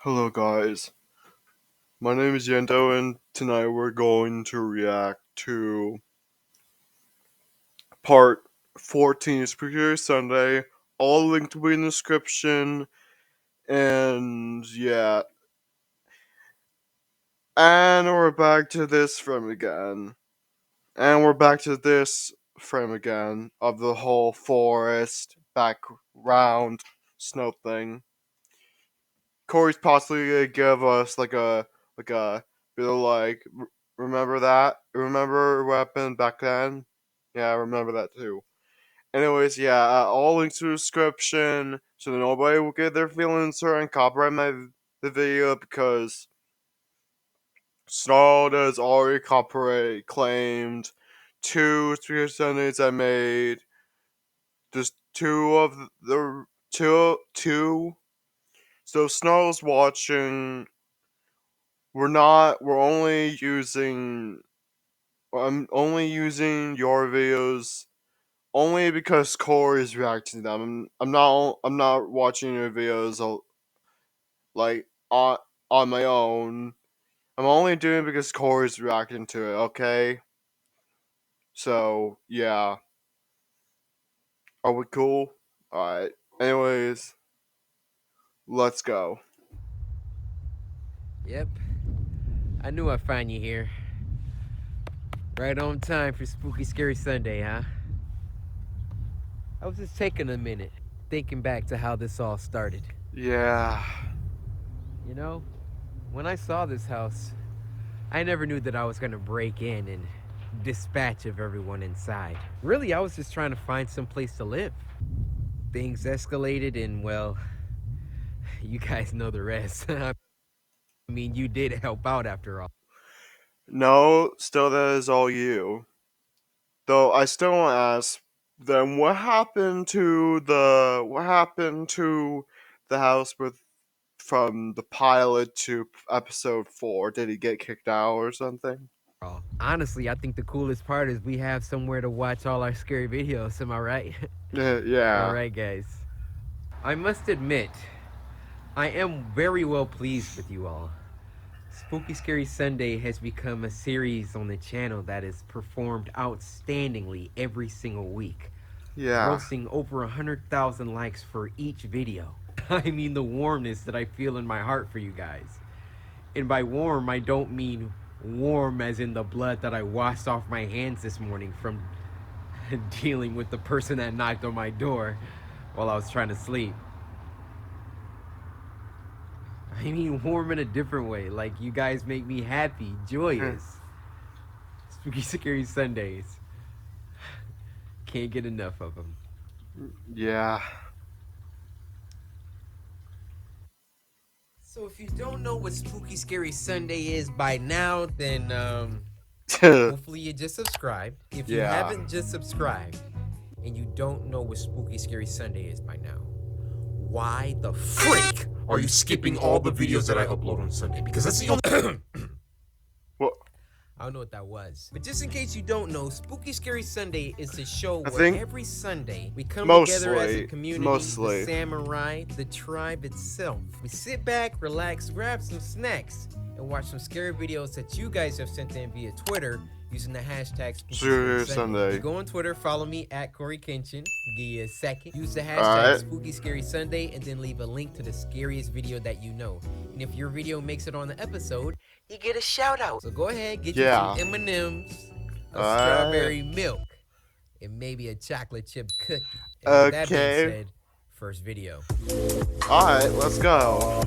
Hello guys, my name is Yenndo and tonight we're going to react to part 14 of Spooky Sunday. All linked will be in the description, and yeah. And we're back to this frame again. And we're back to this frame again of the whole forest background snow thing. Cory's possibly gonna give us like a bit of remember that? Remember what happened back then? Yeah, I remember that too. Anyways, yeah, all links to the description so that nobody will get their feelings hurt and copyright the video because Snarled has already copyright claimed 2 3 Sundays I made. Just two of the two. So Snarl's watching. We're only using. I'm only using your videos only because Corey is reacting to them. I'm not watching your videos like on my own. I'm only doing it because Corey's reacting to it. Okay. So yeah, are we cool? All right. Anyways, let's go. Yep, I knew I'd find you here. Right on time for Spooky Scary Sunday, huh? I was just taking a minute, thinking back to how this all started. Yeah. You know, when I saw this house, I never knew that I was gonna break in and dispatch of everyone inside. Really, I was just trying to find some place to live. Things escalated and, well, you guys know the rest. I mean, you did help out after all. No, still that is all you. Though I still want to ask, then what happened to the house with from the pilot to episode 4? Did he get kicked out or something? Honestly, I think the coolest part is we have somewhere to watch all our scary videos. Am I right? All Yeah. right, guys. I must admit, I am very well pleased with you all. Spooky Scary Sunday has become a series on the channel that is performed outstandingly every single week, Yeah. grossing over 100,000 likes for each video. I mean the warmness that I feel in my heart for you guys. And by warm, I don't mean warm as in the blood that I washed off my hands this morning from dealing with the person that knocked on my door while I was trying to sleep. I mean warm in a different way. Like, you guys make me happy, joyous. Spooky Scary Sundays. Can't get enough of them. Yeah. So if you don't know what Spooky Scary Sunday is by now, then hopefully you just subscribed. If you Yeah. haven't just subscribed and you don't know what Spooky Scary Sunday is by now, why the freak Are you skipping all the videos that I upload on Sunday? Because that's the only. Well, I don't know what that was. But just in case you don't know, Spooky Scary Sunday is a show I where think every Sunday we come together as a mostly, community, the samurai, the tribe itself. We sit back, relax, grab some snacks, and watch some scary videos that you guys have sent in via Twitter using the hashtag Spooky Scary Sunday. You go on Twitter, follow me at Coryxkenshin. Give you a second. Use the hashtag Spooky Scary Sunday and then leave a link to the scariest video that you know. And if your video makes it on the episode, you get a shout out. So go ahead, get you some M&Ms, a strawberry milk, and maybe a chocolate chip cookie. And with that being said, first video. Alright, let's go.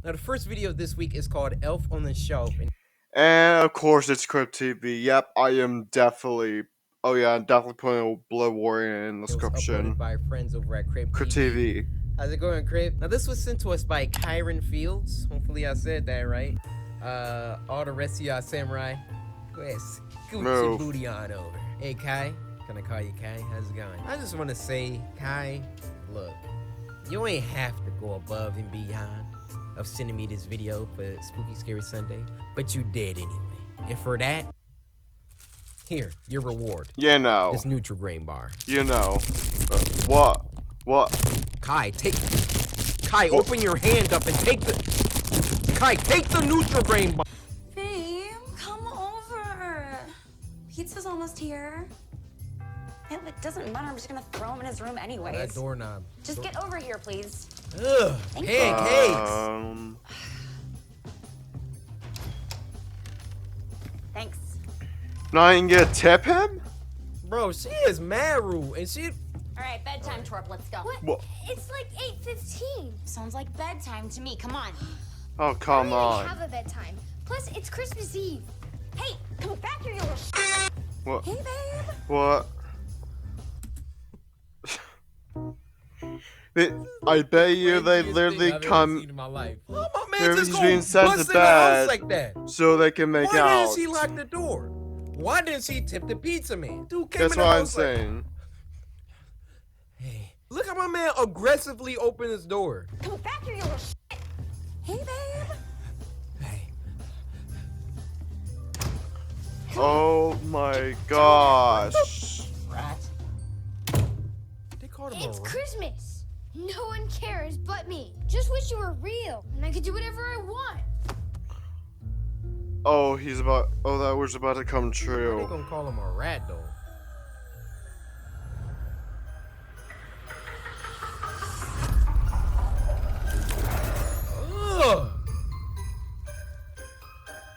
Now the first video this week is called Elf on the Shelf. And of course it's Crypt TV. Yep, I am definitely. Oh yeah, I'm definitely putting a Blood Warrior in the description. Uploaded by friends over at Crypt TV. How's it going, Crypt? Now this was sent to us by Kyron Fields. Hopefully I said that right. All the rest of y'all samurai, go ahead, scoot your booty on over. Hey Kai, can I call you Kai? How's it going? I just want to say, Kai, look, you ain't have to go above and beyond of sending me this video for Spooky Scary Sunday, but you did anyway. And for that, here, your reward. You know. This Nutri-Grain bar. You know. What? Kai, open your hand up and take the Nutribrain bomb. Babe, come over. Pizza's almost here. It doesn't matter. I'm just gonna throw him in his room anyways. That doorknob. Just get over here, please. Ugh, pancakes. Thanks. Now I can get tip him? Bro, she is mad rude, and she. All right, bedtime, Torp. Let's go. What? It's like 8:15. Sounds like bedtime to me. Come on. Oh, come I don't on. even have a bedtime. Plus, it's Christmas Eve. Hey, come back here, you little What? Hey, babe. What? I bet you they literally come. In my life. Oh, my man They're just just being gonna sent bust to in the house bed like that. so they can make Why out. didn't she lock the door? Why didn't she tip the pizza man? Dude came That's in the what I'm house like, saying. hey, look how my man aggressively opened his door. Come back here, you little Hey, babe. Hey, Oh my gosh. Rat. they called him It's a Christmas. No one cares but me. Just wish you were real, and I could do whatever I want. Oh, that was about to come Why they true. gonna call him a rat though? Ugh.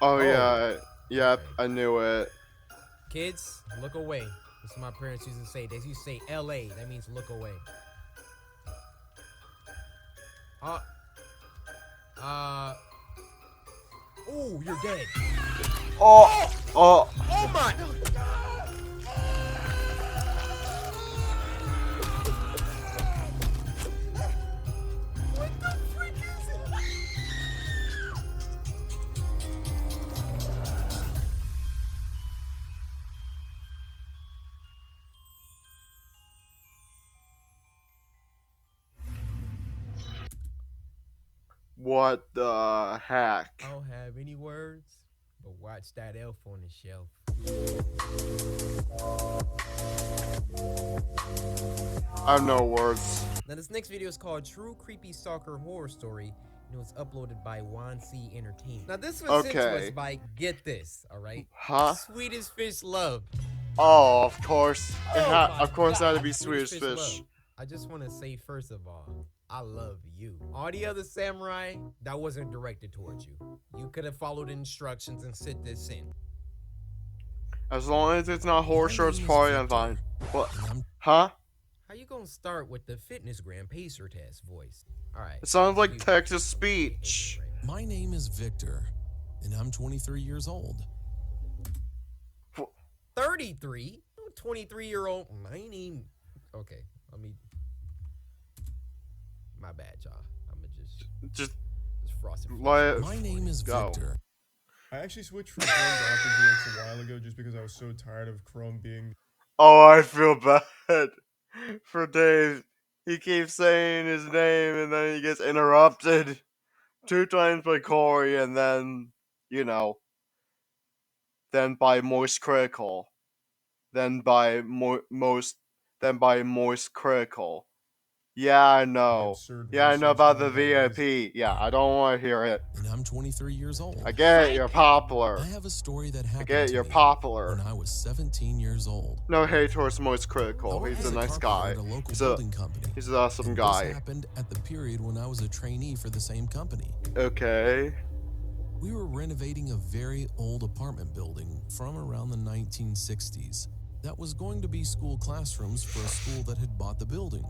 Oh yeah, yep, I knew it. Kids, look away. This is my parents used to say. They used to say L.A. That means look away. Ooh, you're dead. Oh, oh, Oh my! What the freak is it? what the heck? I don't have any words, but watch that elf on the shelf. I have no words. Now this next video is called True Creepy Stalker Horror Story, and it was uploaded by Wansee Entertainment. Now this was sent to us Okay. by, get this, alright? Huh? Swedish Fish Love. Oh, of course. My Of course, it had to God, be Swedish fish. Love. I just want to say, first of all, I love you. All the other samurai, that wasn't directed towards you. You could have followed the instructions and sent this in. As long as it's not horse shorts party, I'm fine. What? Huh? How you gonna start with the fitness gram pacer test voice? All right. It sounds like You- Texas speech. My name is Victor, and I'm 23 years old. 33? 23-year-old. My name. Okay, let me. My bad, y'all. I'ma Just just frost it. let My name is go. Victor. I actually switched from Chrome to OpenGX a while ago just because I was so tired of Chrome being. Oh, I feel bad for Dave. He keeps saying his name and then he gets interrupted 2 times by Cory and then, then by Moist Critical. Then by Moist Critical. Yeah, I know. Absurd Yeah, I know research about the behind all this. VIP. Yeah, I don't want to hear it. And I'm 23 years old. I get it, you're popular. I have a story that I happened get it, to you're me popular. when I was 17 years old. No hate towards Moist I Critical. worked He's as a nice carpenter guy. at a local He's building company. He's an awesome And guy. This happened at the period when I was a trainee for the same company. Okay. We were renovating a very old apartment building from around the 1960s that was going to be school classrooms for a school that had bought the building.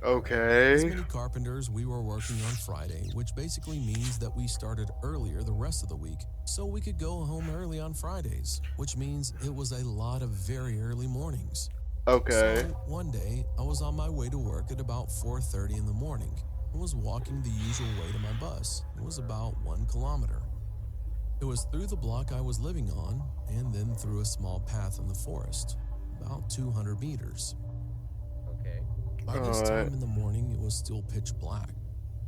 As Okay. many carpenters, we were working on Friday, which basically means that we started earlier the rest of the week so we could go home early on Fridays, which means it was a lot of very early mornings. Okay. So one day, I was on my way to work at about 4:30 in the morning and was walking the usual way to my bus. It was about 1 kilometer. It was through the block I was living on and then through a small path in the forest, about 200 meters. Okay. By this Alright. time in the morning, it was still pitch black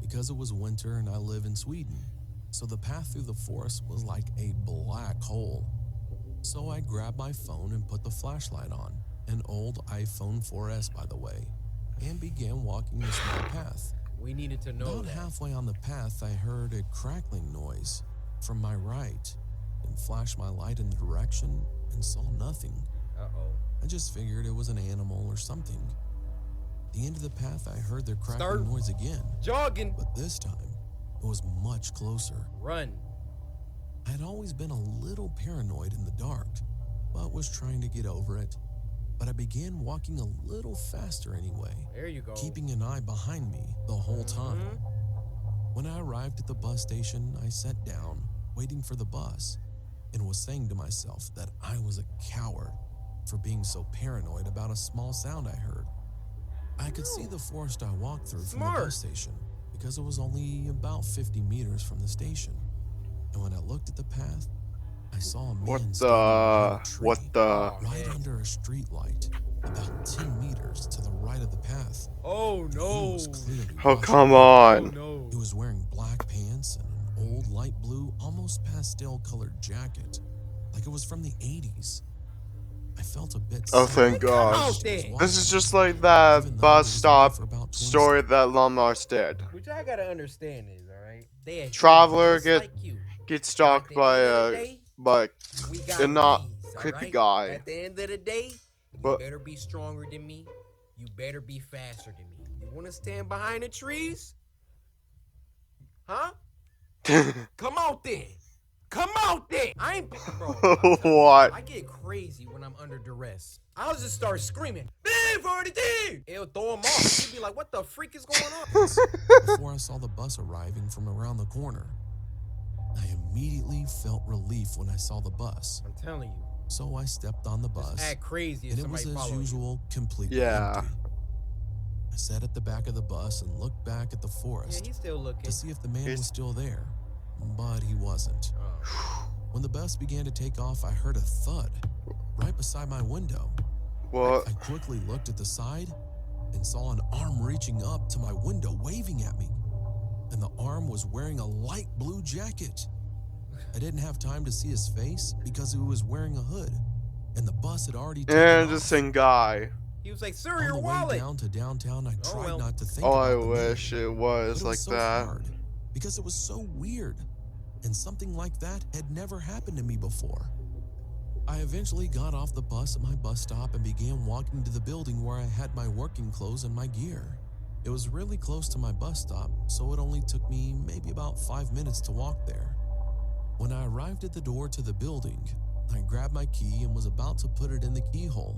because it was winter and I live in Sweden. So the path through the forest was like a black hole. So I grabbed my phone and put the flashlight on, an old iPhone 4S by the way. and began walking the small path. We needed to know About that. halfway on the path, I heard a crackling noise from my right and flashed my light in the direction and saw nothing. Uh-oh. I just figured it was an animal or something. At the end of the path, I heard the crackling Start noise again, jogging. but this time it was much closer. Run. I had always been a little paranoid in the dark, but was trying to get over it. But I began walking a little faster anyway, There you go. keeping an eye behind me the whole time. When I arrived at the bus station, I sat down, waiting for the bus, and was saying to myself that I was a coward for being so paranoid about a small sound I heard. I could see the forest I walked through from the Smart. bus station because it was only about 50 meters from the station. And when I looked at the path, I saw a man What standing behind a the? tree, What the? right man. under a street light, about 10 meters to the right of the path. Oh He no. was clearly Oh, rushing come me. Oh on. no. He was wearing black pants and an old light blue, almost pastel-colored jacket, like it was from the 80s. I felt a bit Oh, sad thank because God. he was This This is watching just me, like that even though bus he was stop away for about 20 story seconds. that Lamar's did. What y'all gotta understand is, alright? They are Traveler humans just get- like you. Get At stalked the by end of the a day, we got a not these, creepy alright? guy. At the end of the day, you But- better be stronger than me. You better be faster than me. You wanna stand behind the trees? Huh? Come out then. Come out then. I ain't bro. I'm telling you, What? I get crazy when I'm under duress. I'll just start screaming, B-42! It'll throw him off. He'll be like, what the freak is going on? Before I saw the bus arriving from around the corner, I immediately felt relief when I saw the bus. I'm telling you. So I stepped on the Just bus, act crazy if and it was somebody as follows you. usual completely Yeah. empty. I sat at the back of the bus and looked back at the Yeah, forest he's still looking. to see if the man He's- was still there, but he wasn't. Oh. When the bus began to take off, I heard a thud right beside my window. What? I quickly looked at the side and saw an arm reaching up to my window waving at me. And the arm was wearing a light blue jacket. I didn't have time to see his face because he was wearing a hood, and the bus had already taken off. Interesting guy. He was like, sir, On your the way wallet. down to downtown, I Oh, tried well. not to think Oh, about I the man, wish it but was it like was so that. hard because it was so weird, and something like that had never happened to me before. I eventually got off the bus at my bus stop and began walking to the building where I had my working clothes and my gear. It was really close to my bus stop, so it only took me maybe about 5 minutes to walk there. When I arrived at the door to the building, I grabbed my key and was about to put it in the keyhole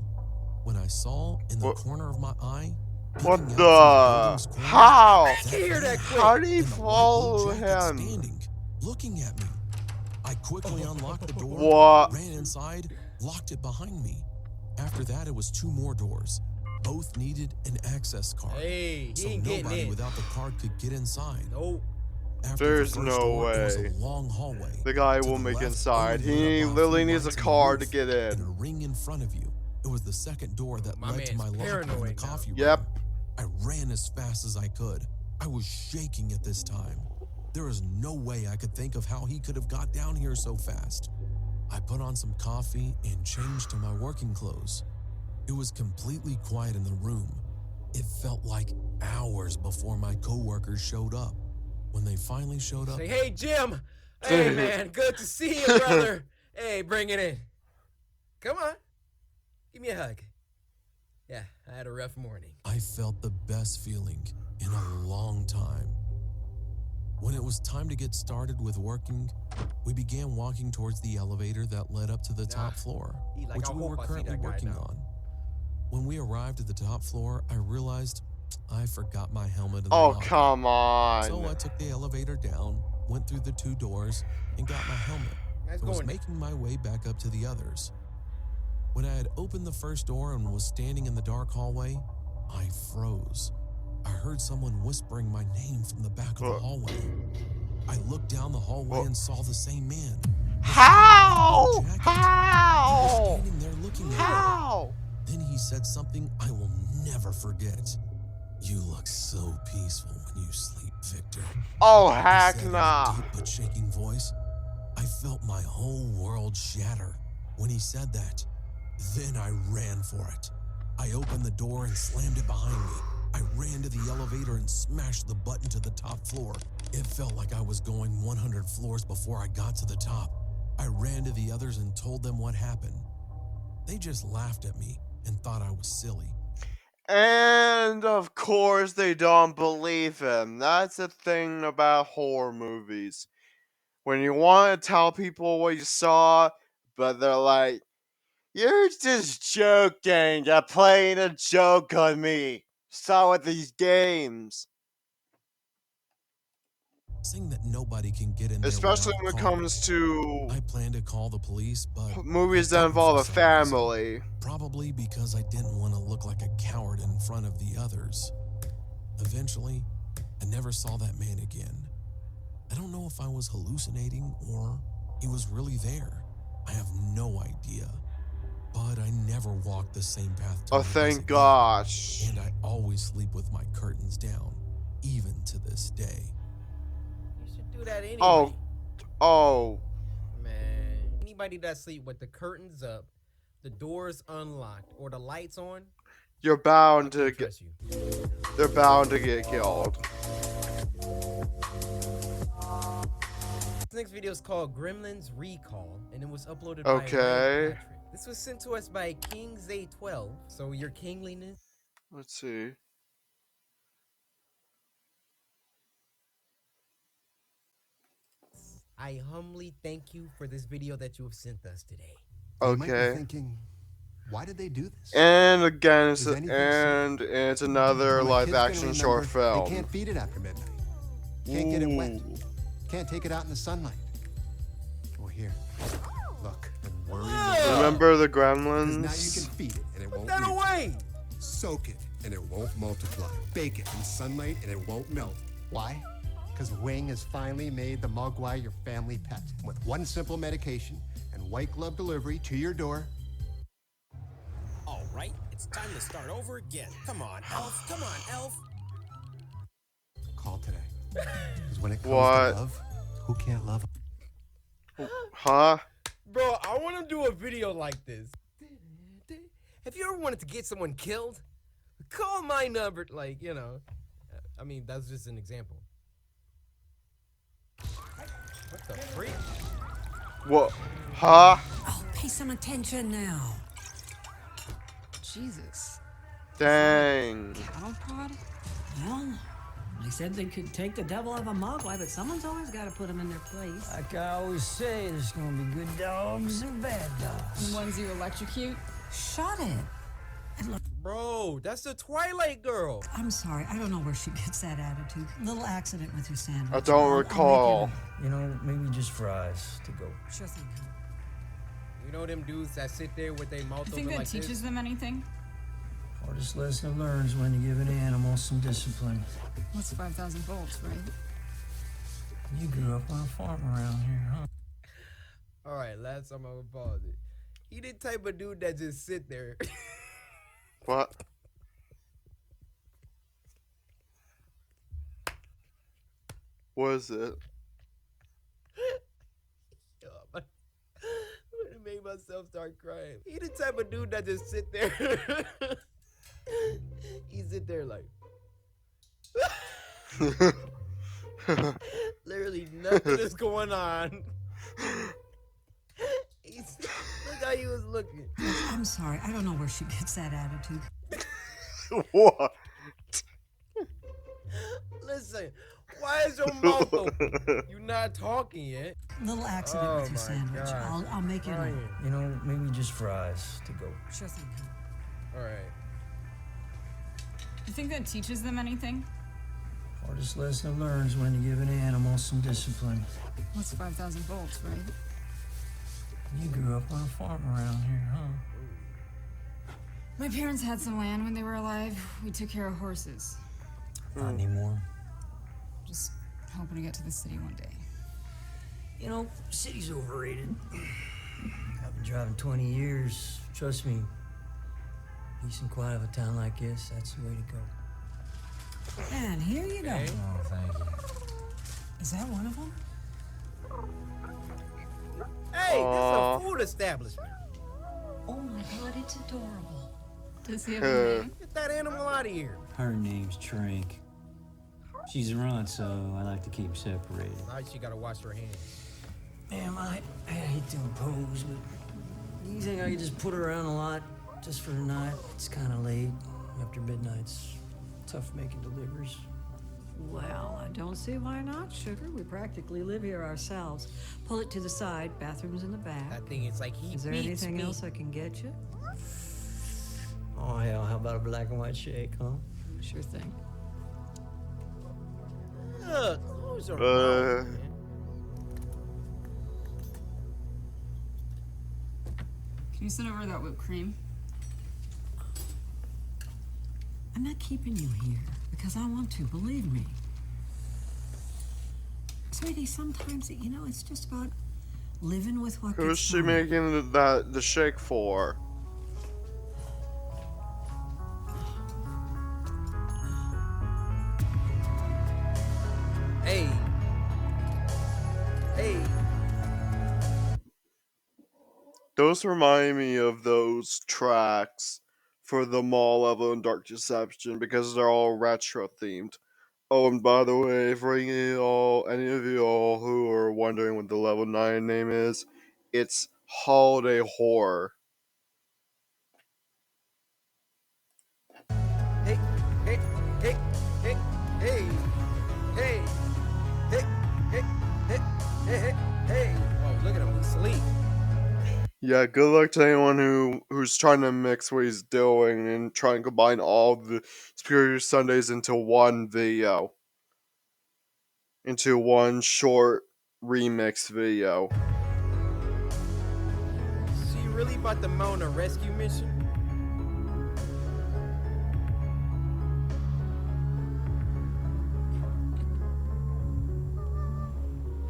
when I saw in the What- corner of my eye, What peeking out from the? building's corner, How? I can hear that man quick. How did he in the light blue follow jacket him? standing, looking at me. I quickly unlocked the door, What? ran inside, locked it behind me. After that, it was 2 more doors. Both needed an access card, Hey, he so ain't getting nobody in. without the card could get inside. Nope. After There's the first no door, it was way. a long hallway. The guy To will the make left, inside. only lit He up by literally 3 needs a lights on the car to roof get and a in. ring in front of you. It was the second door that My led to my man's locker in the paranoid now. coffee room. Yep. I ran as fast as I could. I was shaking at this time. There is no way I could think of how he could have got down here so fast. I put on some coffee and changed to my working clothes. It was completely quiet in the room. It felt like hours before my coworkers showed up. When they finally showed up, Say, hey, Jim. Hey, man. Good to see you, brother. Hey, bring it in. Come on. Give me a hug. Yeah, I had a rough morning. I felt the best feeling in a long time. When it was time to get started with working, we began walking towards the elevator that led up to the top floor, he like, which I we hope were I see currently that guy working now. on. When we arrived at the top floor, I realized I forgot my helmet in the Oh, locker. come on. So I took the elevator down, went through the 2 doors, and got my helmet. Nice I was going. making my way back up to the others. When I had opened the first door and was standing in the dark hallway, I froze. I heard someone whispering my name from the back of the hallway. I looked down the hallway and saw the same man. How? He was How? standing there looking at me. How? Then he said something I will never forget. You look so peaceful when you sleep, Victor. Oh, He heck said in a nah. deep but shaking voice. I felt my whole world shatter when he said that. Then I ran for it. I opened the door and slammed it behind me. I ran to the elevator and smashed the button to the top floor. It felt like I was going 100 floors before I got to the top. I ran to the others and told them what happened. They just laughed at me and thought I was silly. And of course they don't believe him. That's the thing about horror movies. When you want to tell people what you saw, but they're like, "You're just joking. You're playing a joke on me. Stop with these games." Saying that nobody can get in there Especially without when it a car. comes to I planned to call the police, but movies I that didn't involve for a some family. reason. Probably because I didn't want to look like a coward in front of the others. Eventually, I never saw that man again. I don't know if I was hallucinating or he was really there. I have no idea. But I never walked the same path to Oh, my bus thank again. gosh. And I always sleep with my curtains down, even to this day. You should do that anyway. Oh, Man. Anybody that sleep with the curtains up, the doors unlocked, or the lights on, you're I bound to can't get. trust you. They're bound to get killed. This next video is called Gremlins Recall, and it was uploaded Okay. by Ryan Patrick. This was sent to us by King Zay12, so your kingliness. Let's see. I humbly thank you for this video that you have sent us today. You might be Okay. thinking, why did they do this? And again, it's Is anything it's another My live kid's gonna action short remember film. They can't feed it after midnight. Can't get it wet. Can't take it out in the sunlight. Well, here, look. And worry Remember the because Gremlins? now you can feed it and it won't Put that leave. away! Soak it and it won't multiply. Bake it in sunlight and it won't melt. Why? Because Wing has finally made the Mogwai your family pet. With one simple medication and white glove delivery to your door. All right, it's time to start over again. Come on, Elf. Come on, Elf. Call today. Because when it comes What? to love, who can't love? Huh? Bro, I want to do a video like this. Have you ever wanted to get someone killed? Call my number. Like, you know. I mean, that's just an example. What the freak? What? Huh? Oh, pay some attention now. Jesus. Dang. Cattle prod? Well, they said they could take the devil of a Mogwai, but someone's always got to put them in their place. Like I always say, there's gonna be good dogs and bad dogs. And ones you electrocute? Shut it. And look, Bro, that's the Twilight girl. I'm sorry. I don't know where she gets that attitude. Little accident with your sandwich. I don't recall. You know, maybe just fries to go. Sure thing. You know them dudes that sit there with their mouth You open think that like teaches this? them anything? Hardest lesson I've learned is when to give an animal some discipline. What's 5,000 volts, right? You grew up on a farm around here, huh? Alright, last time I would pause it. He the type of dude that just sit there. What? What is it? I'm gonna make myself start crying. He the type of dude that just sit there. He sit there like literally nothing is going on. Look how he was looking. I'm sorry. I don't know where she gets that attitude. What? Listen, why is your mouth open? You not talking yet. Little accident with your sandwich. God. I'll make it. Ryan. You know, maybe just fries to go. Sure thing. Alright. You think that teaches them anything? Hardest lesson I've learned is when to give an animal some discipline. What's 5,000 volts, right? You grew up on a farm around here, huh? My parents had some land when they were alive. We took care of horses. Not anymore. Just hoping to get to the city one day. You know, city's overrated. I've been driving 20 years. Trust me, peace and quiet of a town like this, that's the way to go. And here you go. Oh, thank you. Is that one of them? Hey, this is a food establishment. Oh my God, it's adorable. Does he have a name? Get that animal out of here. Her name's Trank. She's a runt, so I like to keep separated. Now she gotta wash her hands. Damn, I hate to impose, but do you think I could just put her around a lot just for tonight? It's kind of late. After midnight's tough making deliveries. Well, I don't see why not, sugar. We practically live here ourselves. Pull it to the side. Bathroom's in the back. That thing is like he Is there beats anything me. else I can get you? Oh, hell, how about a black and white shake, huh? Sure thing. Ugh, close your mouth, man. Can you send over that whipped cream? I'm not keeping you here because I want to, believe me. Sweetie, sometimes, it's just about living with what Who's gets she by. making the shake for? Hey. Hey. Those remind me of those tracks for the mall level in Dark Deception because they're all retro themed. Oh, and by the way, for any of you all who are wondering what the level 9 name is, it's Holiday Horror. Hey, hey, hey, hey, hey, hey, hey, hey, hey, hey, hey. Oh, look at him, he's asleep. Yeah, good luck to anyone who's trying to mix what he's doing and try and combine all the Superior Sundays into one video. Into one short remix video. Is she really about to mount a rescue mission?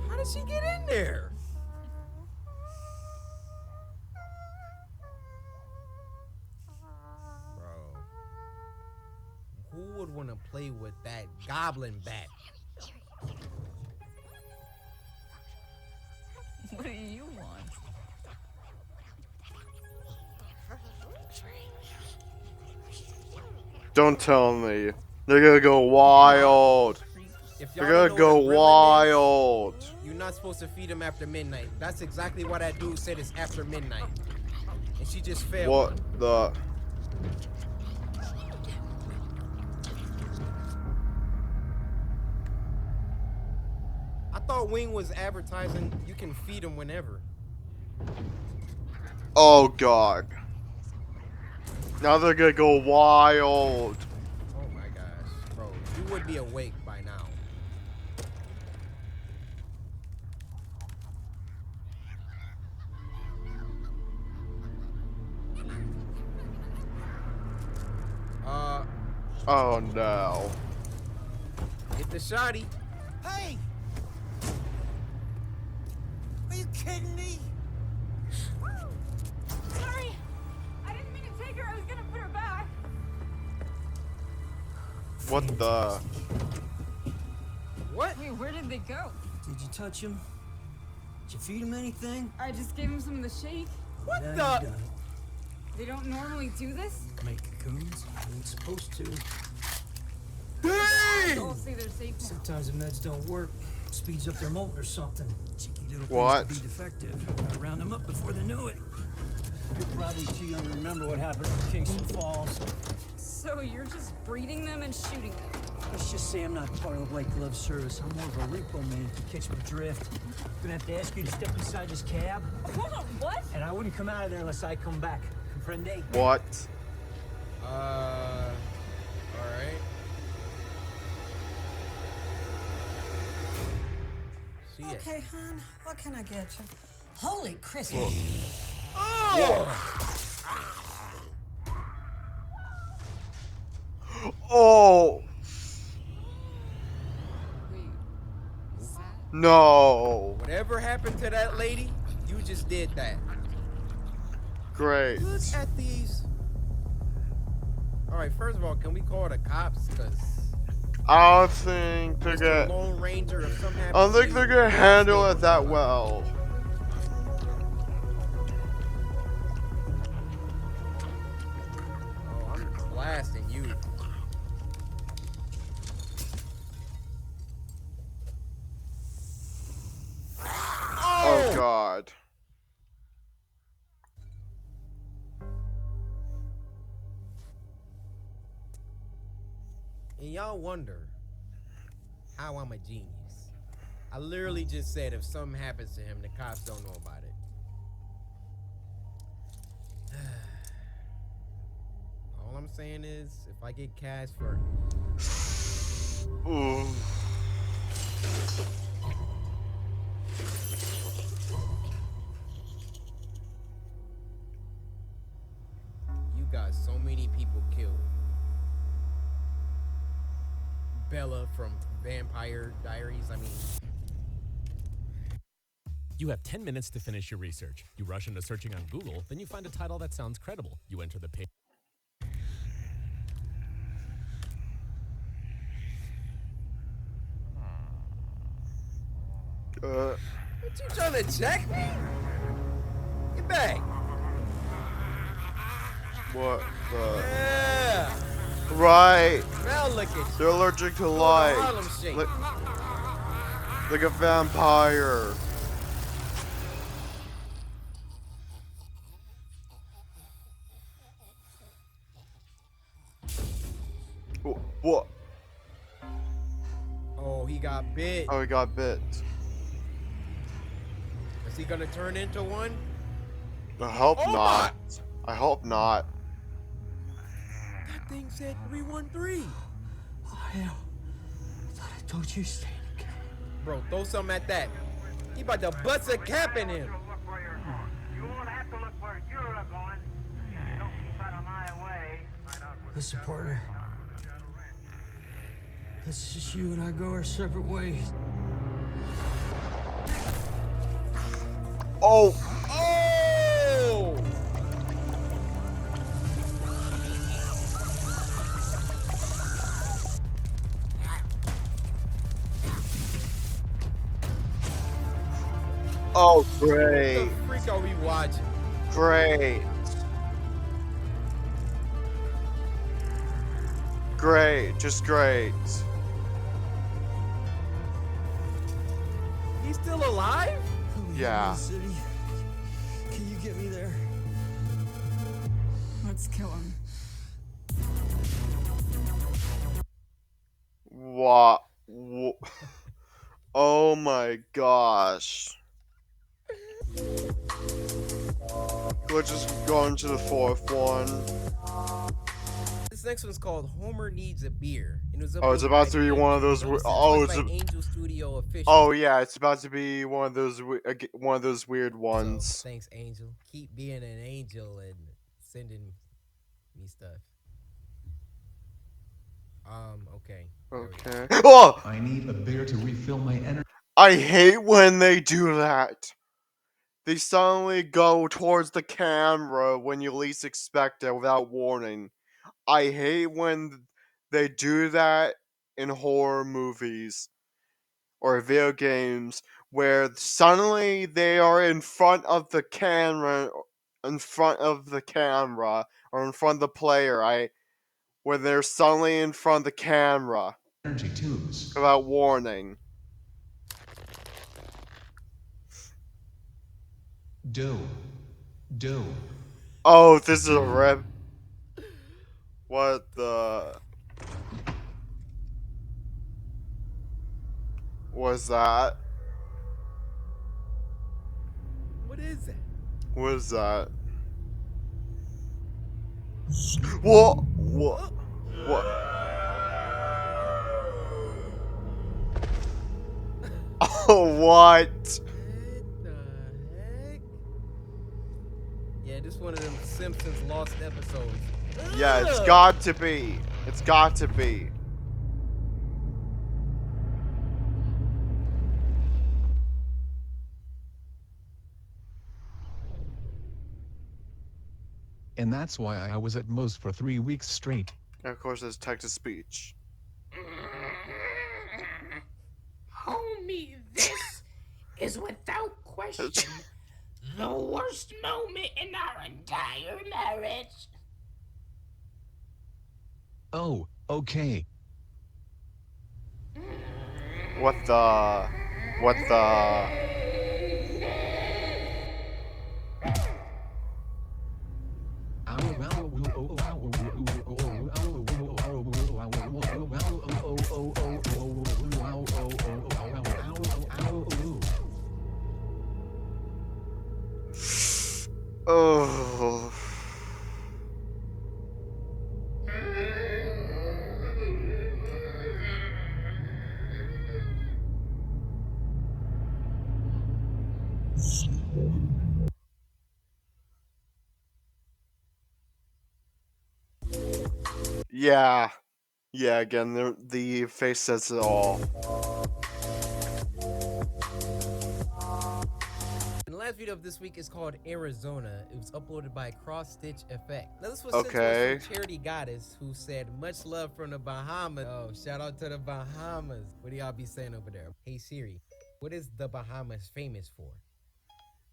How did she get in there? Who would want to play with that goblin bat? What do you want? Don't tell me. They're gonna go wild. If They're y'all gonna don't go know what a gremlin wild. is, you're not supposed to feed them after midnight. That's exactly why that dude said it's after midnight. And she just failed. What the? I thought Wing was advertising you can feed them whenever. Oh god. Now they're gonna go wild. Oh my gosh, bro. You would be awake by now. Oh no. Hit the shotty. Hey! Are you kidding me? Sorry! I didn't mean to take her. I was gonna put her back. What the? What? Wait, where did they go? Did you touch him? Did you feed him anything? I just gave him some of the shake. What Yeah, the? you done it. They don't normally do this? Make cocoons? You ain't supposed to. I'll say they're safe now. Sometimes the meds don't work. Speeds up their molt or something. Cheeky little What? things to be defective. Gotta round them up before they know it. You're probably too young to remember what happened in Kingston Falls. So you're just breeding them and shooting them? Let's just say I'm not part of the white glove service. I'm more of a repo man, if you catch my drift. Gonna have to ask you to step inside this cab. Hold on, what? And I wouldn't come out of there unless I come back. Comprende? What? Alright. See ya. Okay, hon, what can I get you? Holy Christmas. Oh Wait, is that? no. Whatever happened to that lady, you just did that. Great. Look at these. Alright, first of all, can we call the cops? Because I don't think they're Mr. gonna. Lone Ranger, if something I happens don't think to they're you, gonna handle it that well. Oh, I'm blasting you. And y'all wonder how I'm a genius. I literally just said if something happens to him, the cops don't know about it. All I'm saying is, if I get cast for... Ooh. You got so many people killed. Bella from Vampire Diaries, I mean... You have 10 minutes to finish your research. You rush into searching on Google, then you find a title that sounds credible. You enter the page. What, you trying to check me? Get back. What the? Yeah. Right. Now look at you. They're allergic to light. Like a vampire. What? Oh, he got bit. Oh, he got bit. Is he gonna turn into one? I hope not. I hope not. That thing said 313. Oh, hell. I thought I told you to stay in the car. Bro, throw something at that. He about to bust a cap in him. You won't have to look where you're going. Don't keep out of my way. Listen, partner. Let's just you and I go our separate ways. Oh! Oh! Oh, great. What the freak are we watching? Great. Great. Just great. He's still alive? Yeah. City. Can you get me there? Let's kill him. What? Oh my gosh. Let's just go into the fourth one. This next one's called Homer Needs a Beer. And it was Oh, it's about to be one of those. Oh, it's Angel Studio official. Oh yeah, it's about to be one of those weird ones. So, thanks, Angel. Keep being an angel and sending me stuff. Okay. Okay. Oh! I need a beer to refill my energy. I hate when they do that. They suddenly go towards the camera when you least expect it without warning. I hate when they do that in horror movies or video games where suddenly they are in front of the camera or in front of the player. When they're suddenly in front of the camera Energy tubes. without warning. Dough. Oh, this is a rip. What the? Was that? What is that? What is that? What? What? What? Oh, what? Yeah, this one of them Simpsons lost episodes. Yeah, it's got to be. It's got to be. And that's why I was at Moe's for 3 weeks straight. And of course, there's text-to-speech. Homie, this is without question the worst moment in our entire marriage. Oh, okay. What the? What the? Yeah. Yeah, again, the face says it all. And the last video of this week is called Arizona. It was uploaded by Cross Stitch Effect. Now this was sent to Okay. us from Charity Goddess, who said, much love from the Bahamas. Oh, shout out to the Bahamas. What do y'all be saying over there? Hey Siri, what is the Bahamas famous for?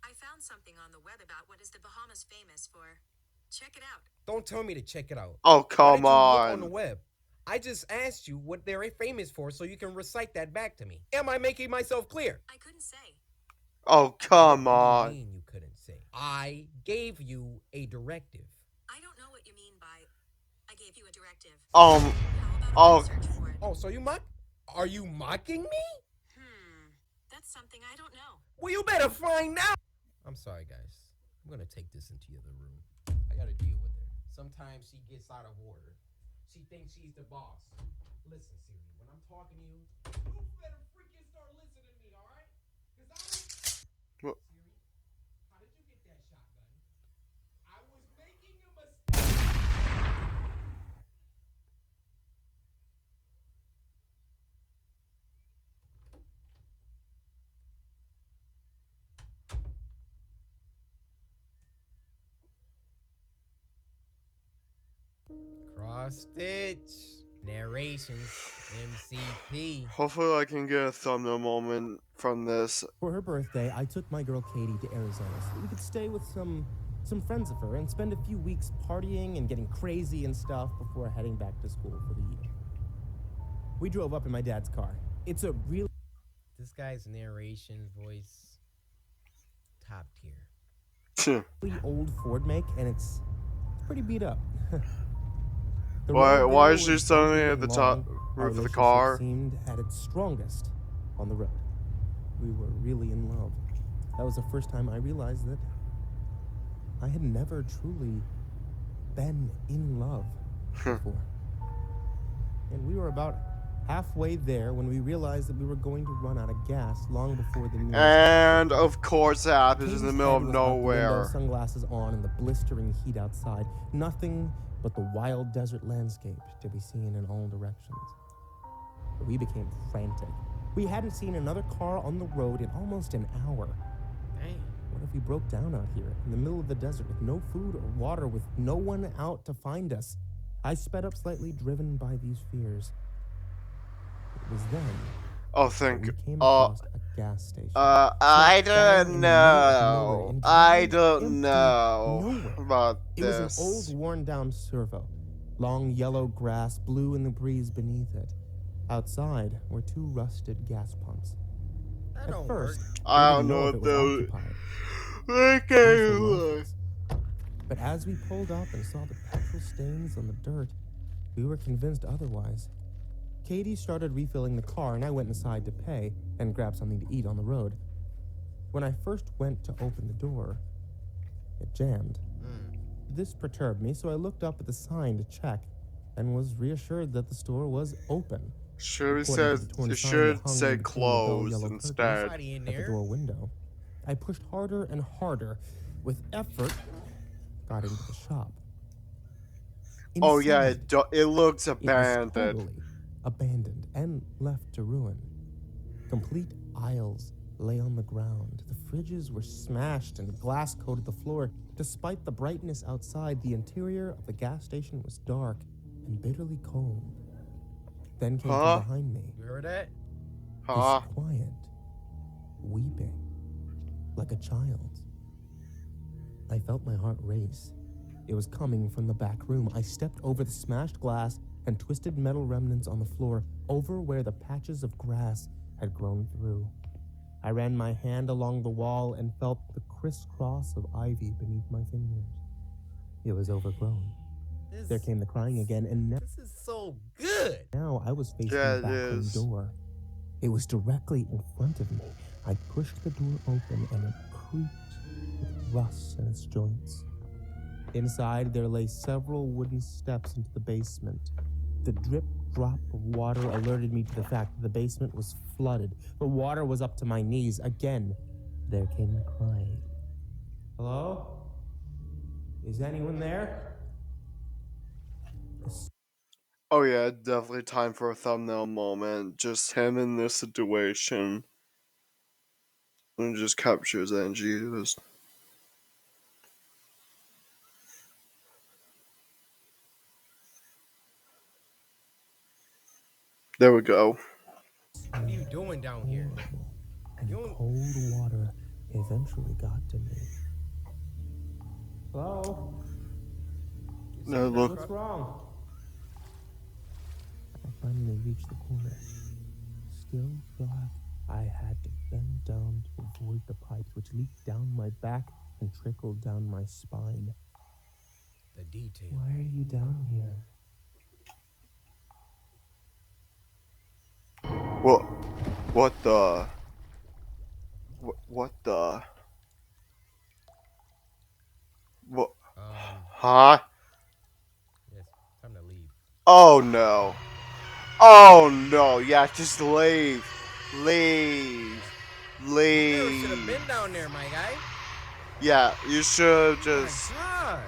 I found something on the web about what is the Bahamas famous for. Check it out. Don't tell me to check it out. Oh, come Why did you look on on. the web? I just asked you what they're famous for so you can recite that back to me. Am I making myself clear? I couldn't say. Oh, come What do you on. mean you couldn't say? I gave you a directive. I don't know what you mean by I gave you a directive. Oh. Oh, so you are you mocking me? That's something I don't know. Well, you better find out. I'm sorry, guys. I'm gonna take this into the other room. I gotta deal with her. Sometimes she gets out of order. She thinks she's the boss. Listen, Siri, when I'm talking to you, you better freaking start listening to me, all right? Because What? Siri, how did you get that shotgun? I was making a mistake. Cross Stitch. Narrations. MCP. Hopefully I can get a thumbnail moment from this. For her birthday, I took my girl Katie to Arizona so that we could stay with some friends of her and spend a few weeks partying and getting crazy and stuff before heading back to school for the year. We drove up in my dad's car. It's a real... This guy's narration voice, top tier. really old Ford make, and it's pretty beat up. The Why road why there is she was standing bumpy at and the top long. roof Our of the relationship car? seemed at its strongest on the road. We were really in love. That was the first time I realized that I had never truly been in love before. And we were about halfway there when we realized that we were going to run out of gas long before the news. And of course it happens in the Katie's middle head of was out the window, nowhere. sunglasses on, and the blistering heat outside. Nothing but the wild desert landscape to be seen in all directions. We became frantic. We hadn't seen another car on the road in almost an hour. Dang. What if we broke down out here in the middle of the desert with no food or water, with no one out to find us? I sped up slightly, driven by these fears. It was then Oh, that we came across a gas station. I Smack bang don't in the middle of nowhere, know. entirely I don't empty know nowhere. about It was an this. old, worn-down servo. Long yellow grass blew in the breeze beneath it. Outside were two rusted gas pumps. That At don't first, work. we I didn't don't know know if what it was those. occupied. Okay. These were lifeless. But as we pulled up and saw the petrol stains on the dirt, we were convinced otherwise. Katie started refilling the car, and I went inside to pay and grab something to eat on the road. When I first went to open the door, it jammed. This perturbed me, so I looked up at the sign to check and was reassured that the store was open. Should we According say to the torn it sign should that hung say in between the dull closed yellow curtains instead? Somebody in at the there? door window. I pushed harder and harder. With effort, got into the shop. Oh yeah, Inside, it looks it was abandoned. totally abandoned and left to ruin. Complete aisles lay on the ground. The fridges were smashed and glass coated the floor. Despite the brightness outside, the interior of the gas station was dark and bitterly cold. Then came from behind me You heard that? Huh? this quiet weeping, like a child. I felt my heart race. It was coming from the back room. I stepped over the smashed glass and twisted metal remnants on the floor, over where the patches of grass had grown through. I ran my hand along the wall and felt the crisscross of ivy beneath my fingers. It was overgrown. There came the crying again, and This is so good. now I was facing Yeah, the it back room is. door. It was directly in front of me. I pushed the door open, and it creaked with rust in its joints. Inside, there lay several wooden steps into the basement. The drip-drop of water alerted me to the fact that the basement was flooded. The water was up to my knees. Again, there came the crying. Hello? Is anyone there? Oh yeah, definitely time for a thumbnail moment. Just him in this situation. And it just captures energy. There we go. What are you doing down here? And cold water eventually got to me. Hello? No, look. What's wrong? I finally reached the corner. Still black, I had to bend down to avoid the pipes which leaked down my back and trickled down my spine. The detail. Why are you down here? What the? What the? What? Huh? Yes, time to leave. Oh no. Oh no. Yeah, just leave. Leave. You never should have Leave. been down there, my guy. Yeah, you should just. My gosh.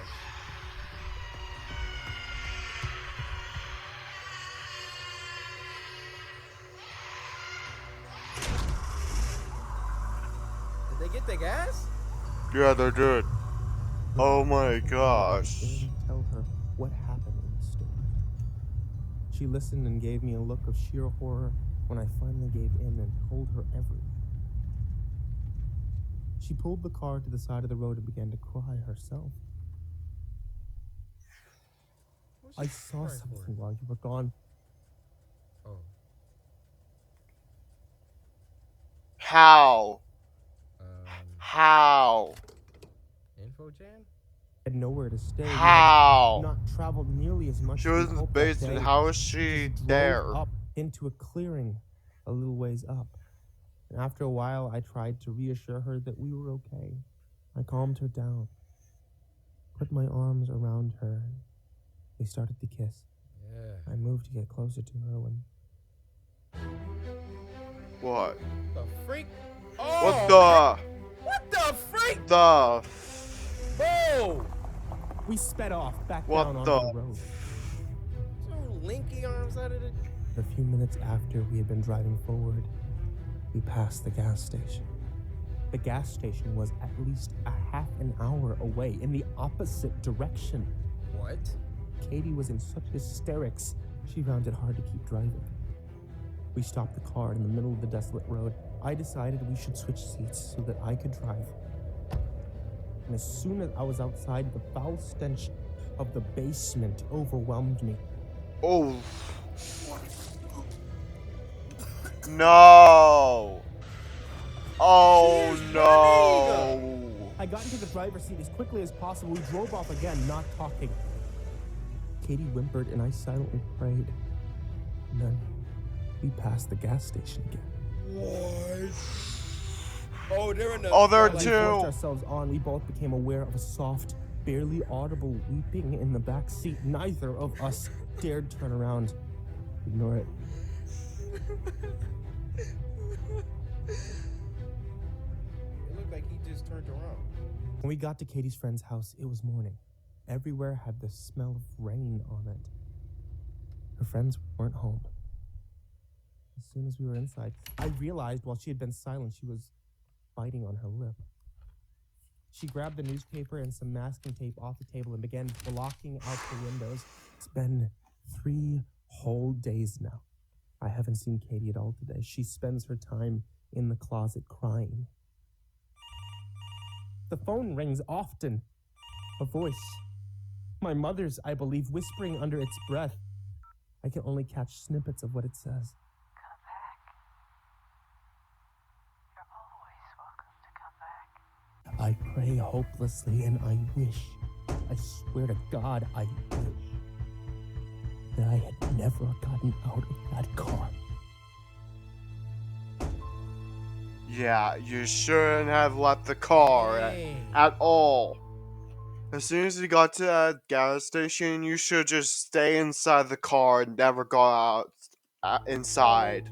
Did they get the gas? Yeah, they did. Oh my gosh. Barely tell her what happened in the story. She listened and gave me a look of sheer horror when I finally gave in and told her everything. She pulled the car to the side of the road and began to cry herself. I saw something while you were gone. Oh. How? How? Info jam? Had nowhere to stay. How? Not traveled nearly as much. She was in the basement. How is she there? Up into a clearing, a little ways up. And after a while, I tried to reassure her that we were okay. I calmed her down, put my arms around her. We started to kiss. Yeah. I moved to get closer to her when. What? The freak? Oh, What the? What the freak? The. Whoa! We sped off back What down the? onto the road. So linky arms out of it. A few minutes after we had been driving forward, we passed the gas station. The gas station was at least a half an hour away in the opposite direction. What? Katie was in such hysterics, she found it hard to keep driving. We stopped the car in the middle of the desolate road. I decided we should switch seats so that I could drive. And as soon as I was outside, the foul stench of the basement overwhelmed me. Oh. No. Oh no. I got into the driver's seat as quickly as possible. We drove off again, not talking. Katie whimpered and I silently prayed. And then we passed the gas station again. What? Oh, they're in the. Oh, there are We two. forced ourselves on. We both became aware of a soft, barely audible weeping in the back seat. Neither of us dared turn around. Ignore it. It looked like he just turned around. When we got to Katie's friend's house, it was morning. Everywhere had the smell of rain on it. Her friends weren't home. As soon as we were inside, I realized while she had been silent, she was biting on her lip. She grabbed the newspaper and some masking tape off the table and began blocking out the windows. It's been 3 whole days now. I haven't seen Katie at all today. She spends her time in the closet crying. The phone rings often. A voice. My mother's, I believe, whispering under its breath. I can only catch snippets of what it says. I pray hopelessly and I wish, I swear to God, I wish that I had never gotten out of that car. Yeah, you shouldn't have left the car at all. As soon as you got to that gas station, you should just stay inside the car and never go out inside.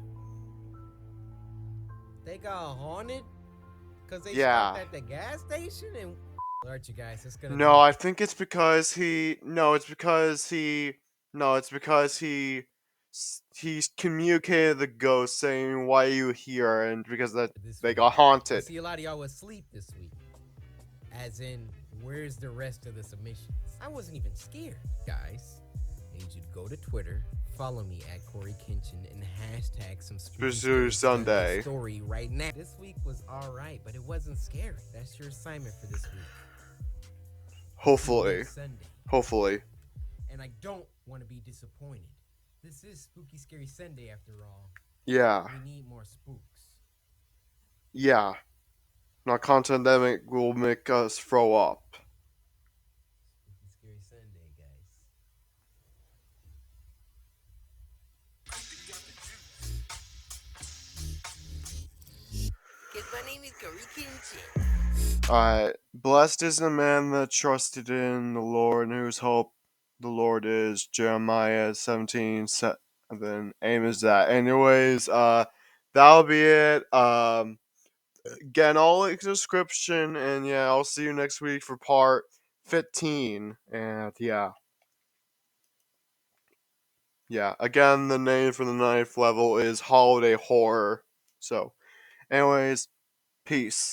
They got haunted because they Yeah. stopped at the gas station and. Alright, you guys, it's gonna. No, I think it's because he. No, it's because he No, it's because he's communicated the ghost saying, "Why are you here?" And because that they got I haunted. see a lot of y'all was asleep this week. As in, where's the rest of the submissions? I wasn't even scared, guys. I need you to go to Twitter, follow me at Coryxkenshin, and hashtag some spooky scary Sunday story right now. This week was alright, but it wasn't scary. That's your assignment for this week. Hopefully. Sunday. Hopefully. And I don't want to be disappointed. This is Spooky Scary Sunday after all. Yeah. We need more spooks. Yeah. Not content that will make us throw up. Spooky Scary Sunday, guys. Because my name is Coryxkenshin. Alright. Blessed is the man that trusted in the Lord and whose hope the Lord is. Jeremiah 17:7. Aim is that. Anyways, that'll be it. Again, all in the description, and yeah, I'll see you next week for part 15. And yeah. Yeah, again, the name for the 9th level is Holiday Horror. So, anyways, peace.